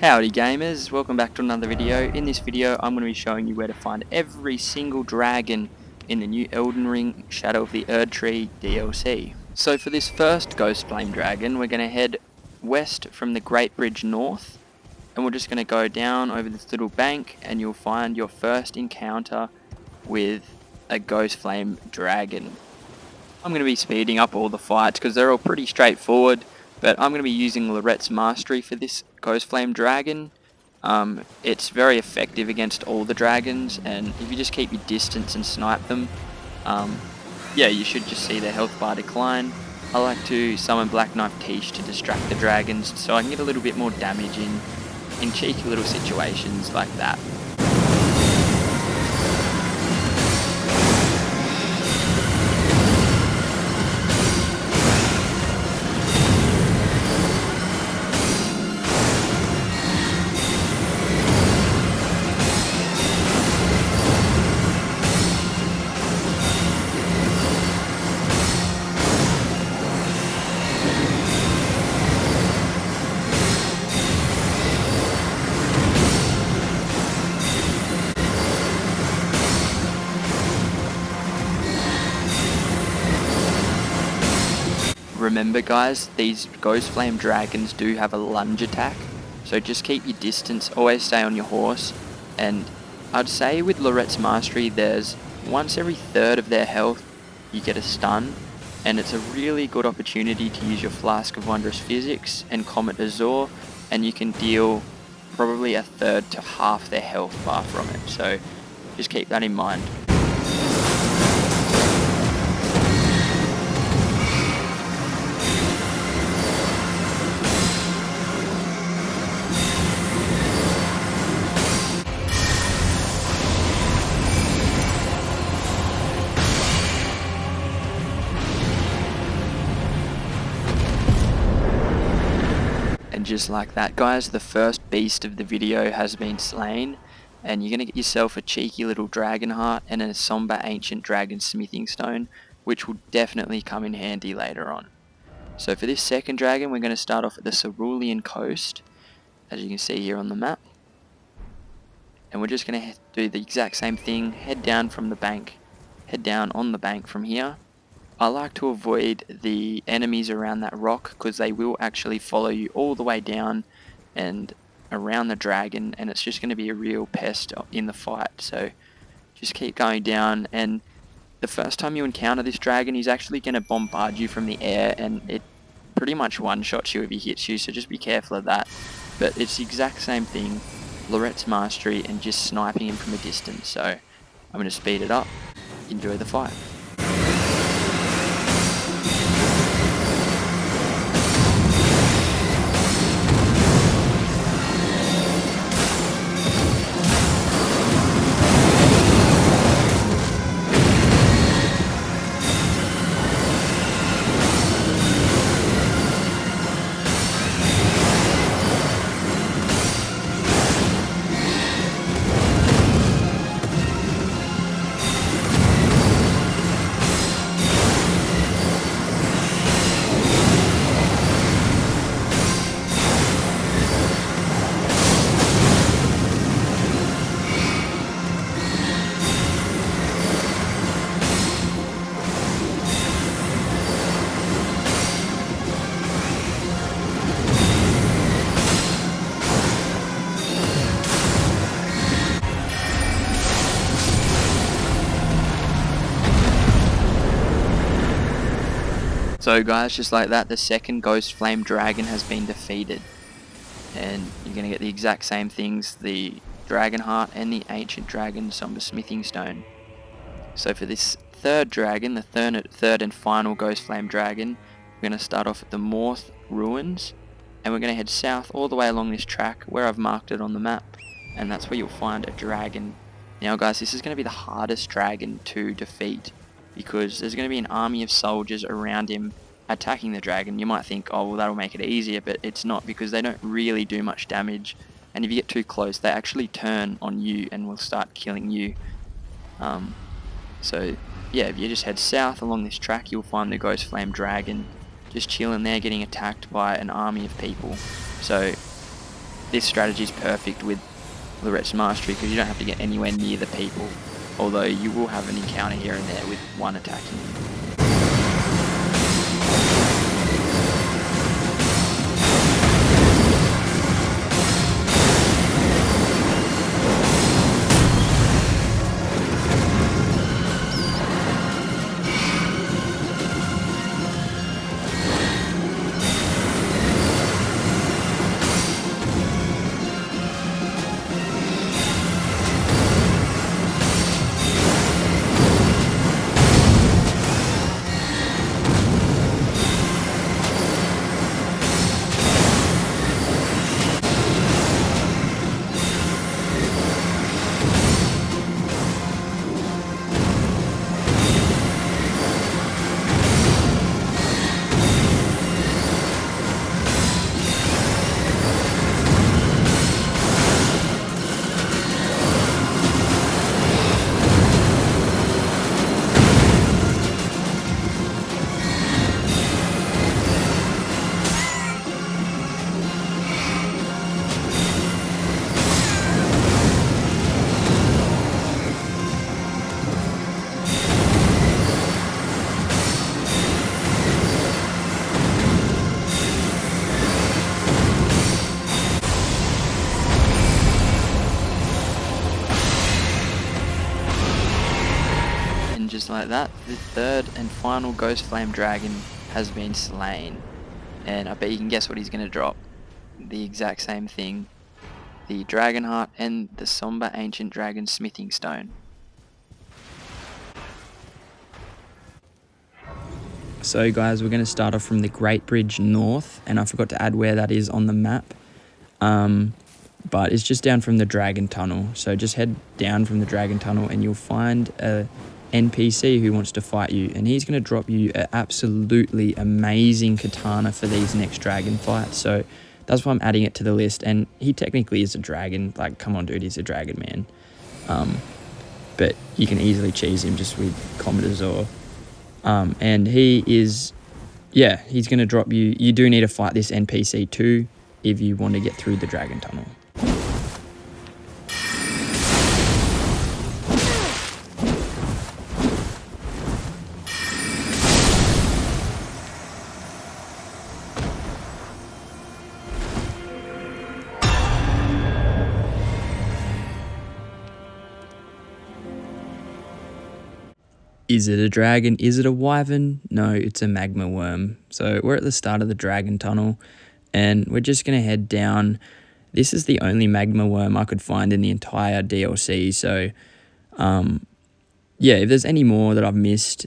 Howdy gamers, welcome back to another video. In this video I'm going to be showing you where to find every single dragon in the new Elden Ring Shadow of the Erdtree DLC. So for this first Ghostflame Dragon we're going to head west from the Great Bridge north, and we're just going to go down over this little bank and you'll find your first encounter with a Ghostflame Dragon. I'm going to be speeding up all the fights because they're all pretty straightforward, but I'm going to be using Lorette's Mastery for this Ghostflame Dragon. It's very effective against all the dragons, and if you just keep your distance and snipe them, yeah, you should just see their health bar decline. I like to summon Black Knife Tiche to distract the dragons so I can get a little bit more damage in cheeky little situations like that. Remember guys, these Ghostflame Dragons do have a lunge attack, so just keep your distance, always stay on your horse, and I'd say with Lorette's Mastery there's once every third of their health you get a stun, and it's a really good opportunity to use your Flask of Wondrous Physics and Comet Azure, and you can deal probably a third to half their health bar from it, so just keep that in mind. And just like that guys, the first beast of the video has been slain, and you're going to get yourself a cheeky little dragon heart and a somber ancient dragon smithing stone, which will definitely come in handy later on. So for this second dragon we're going to start off at the Cerulean coast, as you can see here on the map, and we're just going to do the exact same thing, head down from the bank, head down on the bank from here. I like to avoid the enemies around that rock because they will actually follow you all the way down and around the dragon, and it's just going to be a real pest in the fight. So just keep going down, and the first time you encounter this dragon he's actually going to bombard you from the air, and it pretty much one-shots you if he hits you, so just be careful of that. But it's the exact same thing, Lorette's Mastery and just sniping him from a distance. So I'm going to speed it up, enjoy the fight. So guys, just like that, the second Ghostflame Dragon has been defeated. And you're going to get the exact same things, the Dragon Heart and the Ancient Dragon Somber Smithing Stone. So for this third dragon, the third and final Ghostflame Dragon, we're going to start off at the Morth Ruins, and we're going to head south all the way along this track where I've marked it on the map, and that's where you'll find a dragon. Now guys, this is going to be the hardest dragon to defeat, because there's going to be an army of soldiers around him attacking the dragon. You might think, oh well, that'll make it easier, but it's not, because they don't really do much damage, and if you get too close they actually turn on you and will start killing you. So yeah, if you just head south along this track you'll find the Ghostflame Dragon just chilling there getting attacked by an army of people. So this strategy is perfect with Lorette's Mastery because you don't have to get anywhere near the people, although you will have an encounter here and there with one attacking you. Just like that, the third and final Ghostflame Dragon has been slain, and I bet you can guess what he's going to drop. The exact same thing, the Dragon Heart and the Somber Ancient Dragon Smithing Stone. So guys, we're going to start off from the Great Bridge North, and I forgot to add where that is on the map, but it's just down from the Dragon Tunnel. So just head down from the Dragon Tunnel and you'll find a NPC who wants to fight you, and he's going to drop you an absolutely amazing katana for these next dragon fights. So that's why I'm adding it to the list, and he technically is a dragon. Like, come on dude, he's a dragon, man. But you can easily cheese him just with Combat Azor. And he is, yeah, he's going to drop you. You do need to fight this NPC too if you want to get through the Dragon Tunnel. Is it a dragon? Is it a wyvern? No, it's a Magma Wyrm. So we're at the start of the Dragon Tunnel, and we're just going to head down. This is the only Magma Wyrm I could find in the entire DLC. So, yeah, if there's any more that I've missed,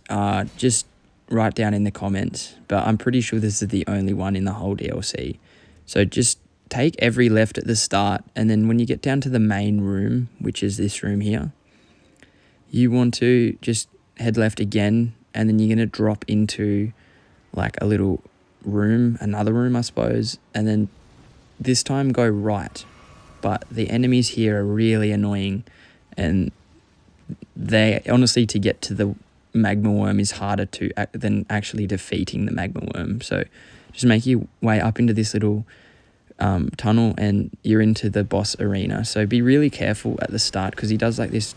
just write down in the comments. But I'm pretty sure this is the only one in the whole DLC. So just take every left at the start, and then when you get down to the main room, which is this room here, you want to just head left again, and then you're going to drop into like a little room, another room I suppose, and then this time go right. But the enemies here are really annoying, and they honestly, to get to the Magma Wyrm is harder than actually defeating the Magma Wyrm. So just make your way up into this little tunnel and you're into the boss arena. So be really careful at the start, because he does like this,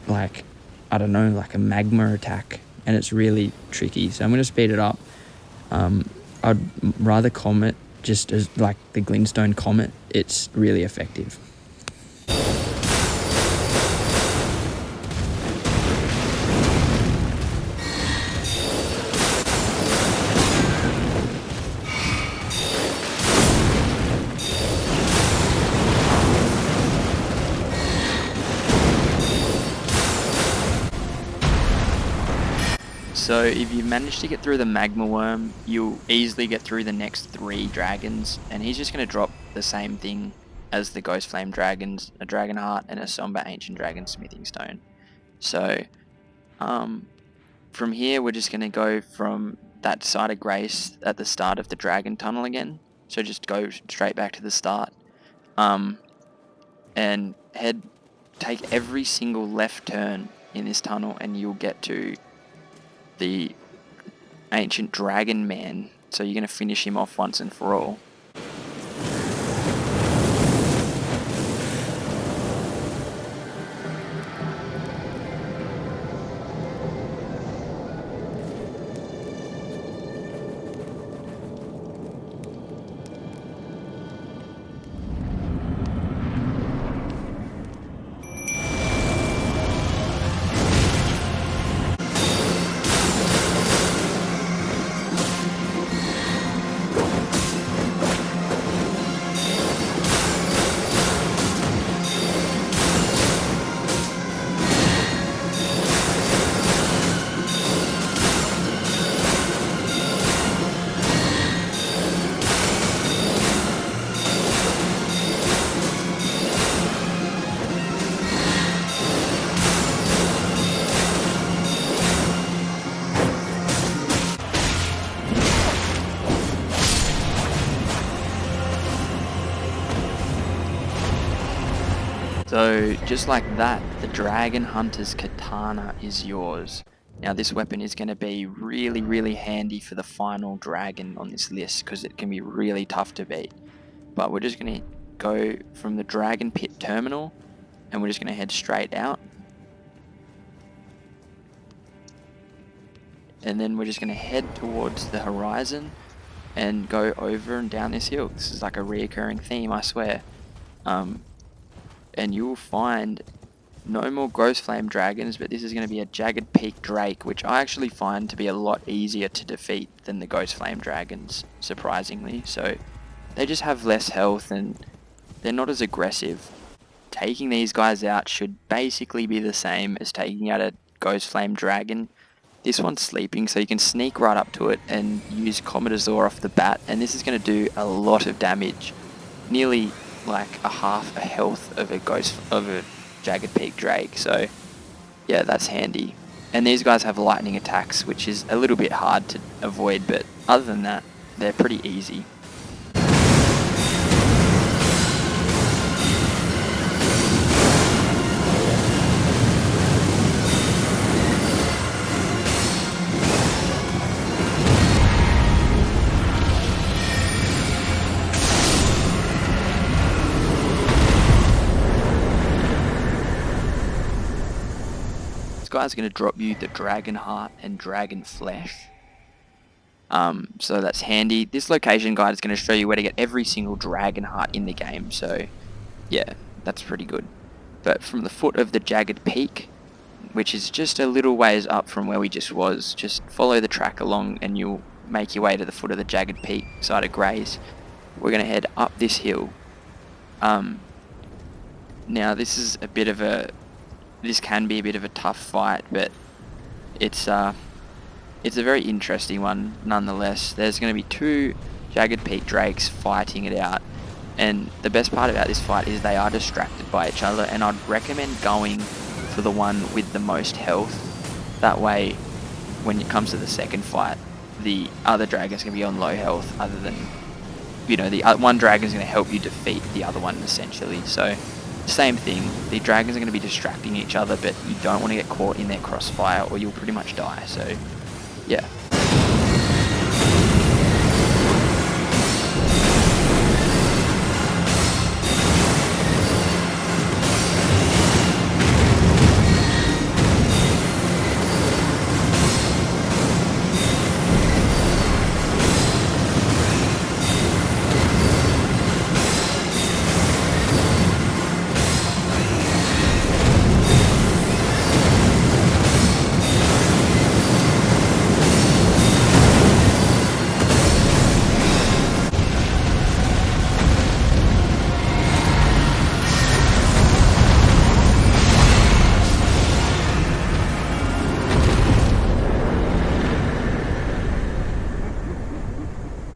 like, I don't know, like a magma attack, and it's really tricky. So I'm going to speed it up. I'd rather Comet, just as like the Glintstone Comet. It's really effective. So if you manage to get through the Magma Wyrm, you'll easily get through the next 3 dragons, and he's just going to drop the same thing as the Ghostflame Dragons, a Dragon Heart and a Somber Ancient Dragon Smithing Stone. So from here we're just going to go from that side of Grace at the start of the Dragon Tunnel again. So just go straight back to the start, and take every single left turn in this tunnel, and you'll get to the Ancient Dragon Man. So you're going to finish him off once and for all. So just like that, the Dragon Hunter's Katana is yours. Now this weapon is going to be really handy for the final dragon on this list because it can be really tough to beat. But we're just going to go from the Dragon Pit Terminal and we're just going to head straight out. And then we're just going to head towards the horizon and go over and down this hill. This is like a reoccurring theme, I swear. And you will find no more Ghostflame Dragons, but this is going to be a Jagged Peak Drake, which I actually find to be a lot easier to defeat than the Ghostflame Dragons, surprisingly. So they just have less health and they're not as aggressive. Taking these guys out should basically be the same as taking out a Ghostflame Dragon. This one's sleeping, so you can sneak right up to it and use Commodore off the bat, and this is going to do a lot of damage. Nearly like a half a health of a Jagged Peak Drake, so yeah, that's handy. And these guys have lightning attacks, which is a little bit hard to avoid, but other than that, they're pretty easy. This guy's going to drop you the Dragon Heart and Dragon Flesh. So that's handy. This location guide is going to show you where to get every single Dragon Heart in the game, so yeah, that's pretty good. But from the foot of the Jagged Peak, which is just a little ways up from where we just was, just follow the track along and you'll make your way to the foot of the Jagged Peak side of Grays. We're going to head up this hill. Now this is a bit of a this can be a bit of a tough fight, but it's a very interesting one nonetheless. There's going to be two Jagged Peak Drakes fighting it out, and the best part about this fight is they are distracted by each other, and I'd recommend going for the one with the most health. That way, when it comes to the second fight, the other dragon's going to be on low health, other than, you know, the one dragon's going to help you defeat the other one essentially. So same thing, the dragons are going to be distracting each other, but you don't want to get caught in their crossfire or you'll pretty much die, so yeah.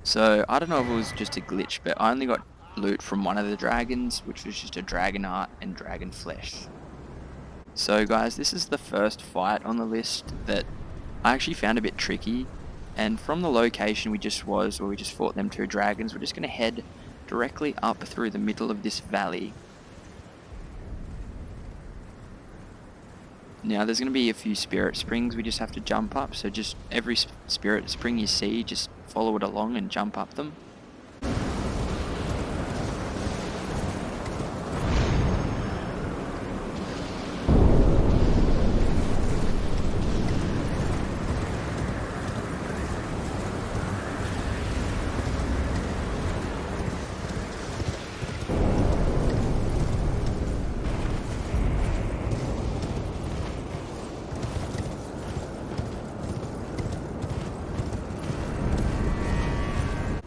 So, I don't know if it was just a glitch, but I only got loot from one of the dragons, which was just a Dragon Heart and Dragon Flesh. So guys, this is the first fight on the list that I actually found a bit tricky, and from the location we just was, where we just fought them two dragons, we're just going to head directly up through the middle of this valley. Now there's going to be a few spirit springs we just have to jump up, so just every spirit spring you see, just follow it along and jump up them.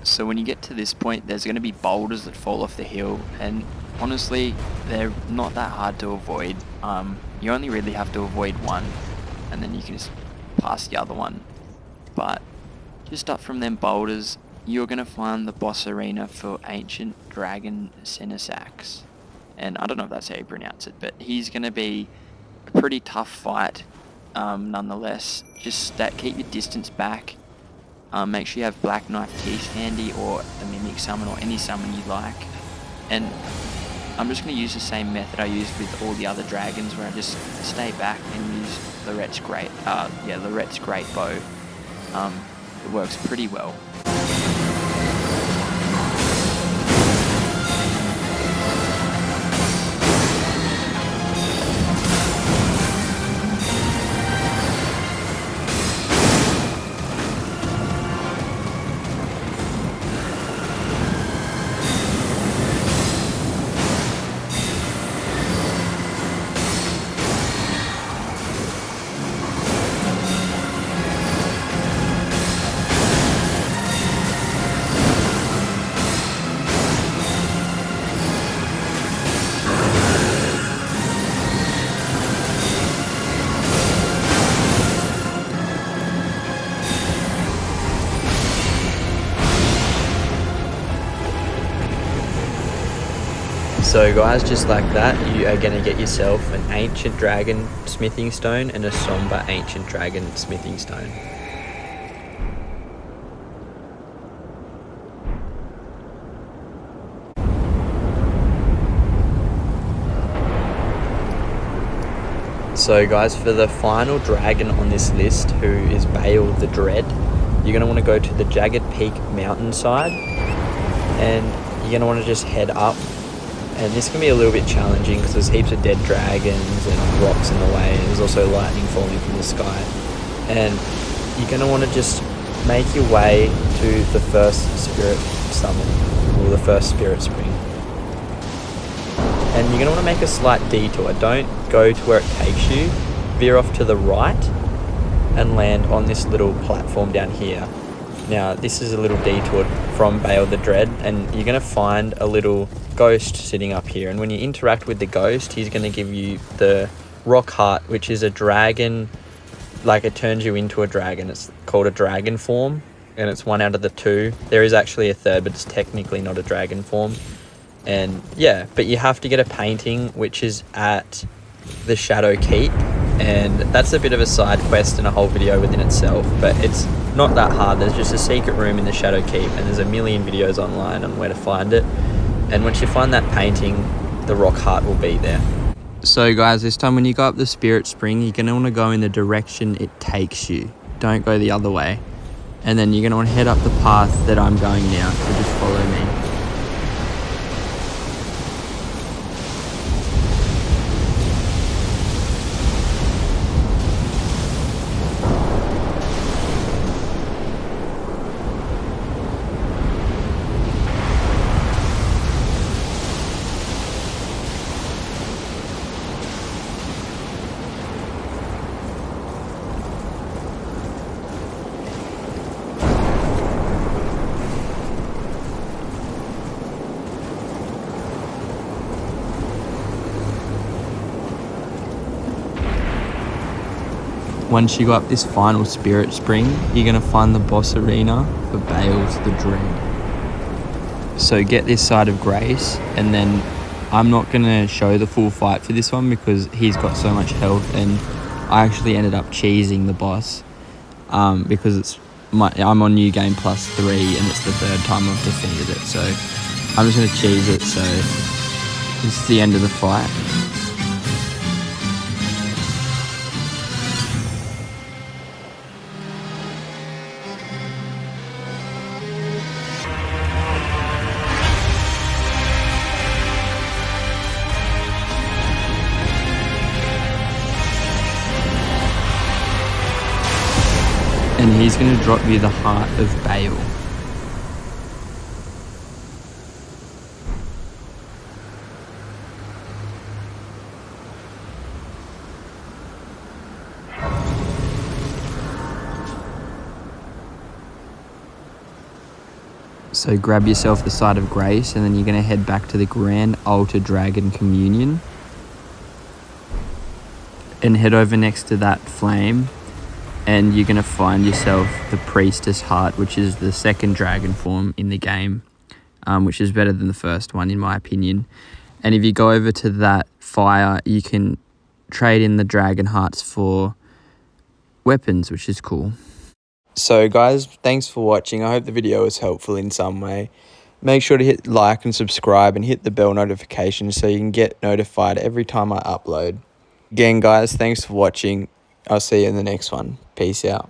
So when you get to this point, there's going to be boulders that fall off the hill, and honestly, they're not that hard to avoid. You only really have to avoid one, and then you can just pass the other one. But just up from them boulders, you're going to find the boss arena for Ancient Dragon Senessax. And I don't know if that's how you pronounce it, but he's going to be a pretty tough fight nonetheless. Just keep your distance back. Make sure you have Black Knife Teeth handy, or a Mimic Summon, or any summon you like. And I'm just going to use the same method I used with all the other dragons, where I just stay back and use Lorette's great bow. It works pretty well. So guys, just like that, you are going to get yourself an ancient dragon smithing stone and a somber ancient dragon smithing stone. So guys, for the final dragon on this list, who is Bayle The Dread, you're going to want to go to the Jagged Peak mountainside, and you're going to want to just head up. And this can be a little bit challenging because there's heaps of dead dragons and rocks in the way, and there's also lightning falling from the sky. And you're going to want to just make your way to the first spirit summon, or the first spirit spring. And you're going to want to make a slight detour. Don't go to where it takes you. Veer off to the right and land on this little platform down here. Now, this is a little detour from Bayle The Dread, and you're going to find a little ghost sitting up here. And when you interact with the ghost, he's going to give you the rock heart, which is a dragon. Like, it turns you into a dragon. It's called a dragon form, and it's one out of the two. There is actually a third, but it's technically not a dragon form. And yeah, but you have to get a painting, which is at the Shadow Keep, and that's a bit of a side quest and a whole video within itself, but it's not that hard. There's just a secret room in the Shadow Keep, and there's a million videos online on where to find it. And once you find that painting, the rock heart will be there. So guys, this time when you go up the spirit spring, you're going to want to go in the direction it takes you. Don't go the other way. And then you're going to want to head up the path that I'm going now, so just follow me. Once you go up this final spirit spring, you're going to find the boss arena for Bayle The Dread. So get this side of Grace, and then I'm not going to show the full fight for this one because he's got so much health, and I actually ended up cheesing the boss because I'm on New Game Plus 3 and it's the third time I've defeated it. So I'm just going to cheese it, so this is the end of the fight. And he's going to drop you the heart of Bayle. So grab yourself the side of Grace, and then you're going to head back to the Grand Altar Dragon Communion. And head over next to that flame, and you're going to find yourself the Priestess heart, which is the second dragon form in the game, which is better than the first one in my opinion. And if you go over to that fire, you can trade in the dragon hearts for weapons, which is cool. So guys, thanks for watching. I hope the video was helpful in some way. Make sure to hit like and subscribe and hit the bell notification so you can get notified every time I upload. Again, guys, thanks for watching. I'll see you in the next one. Peace out.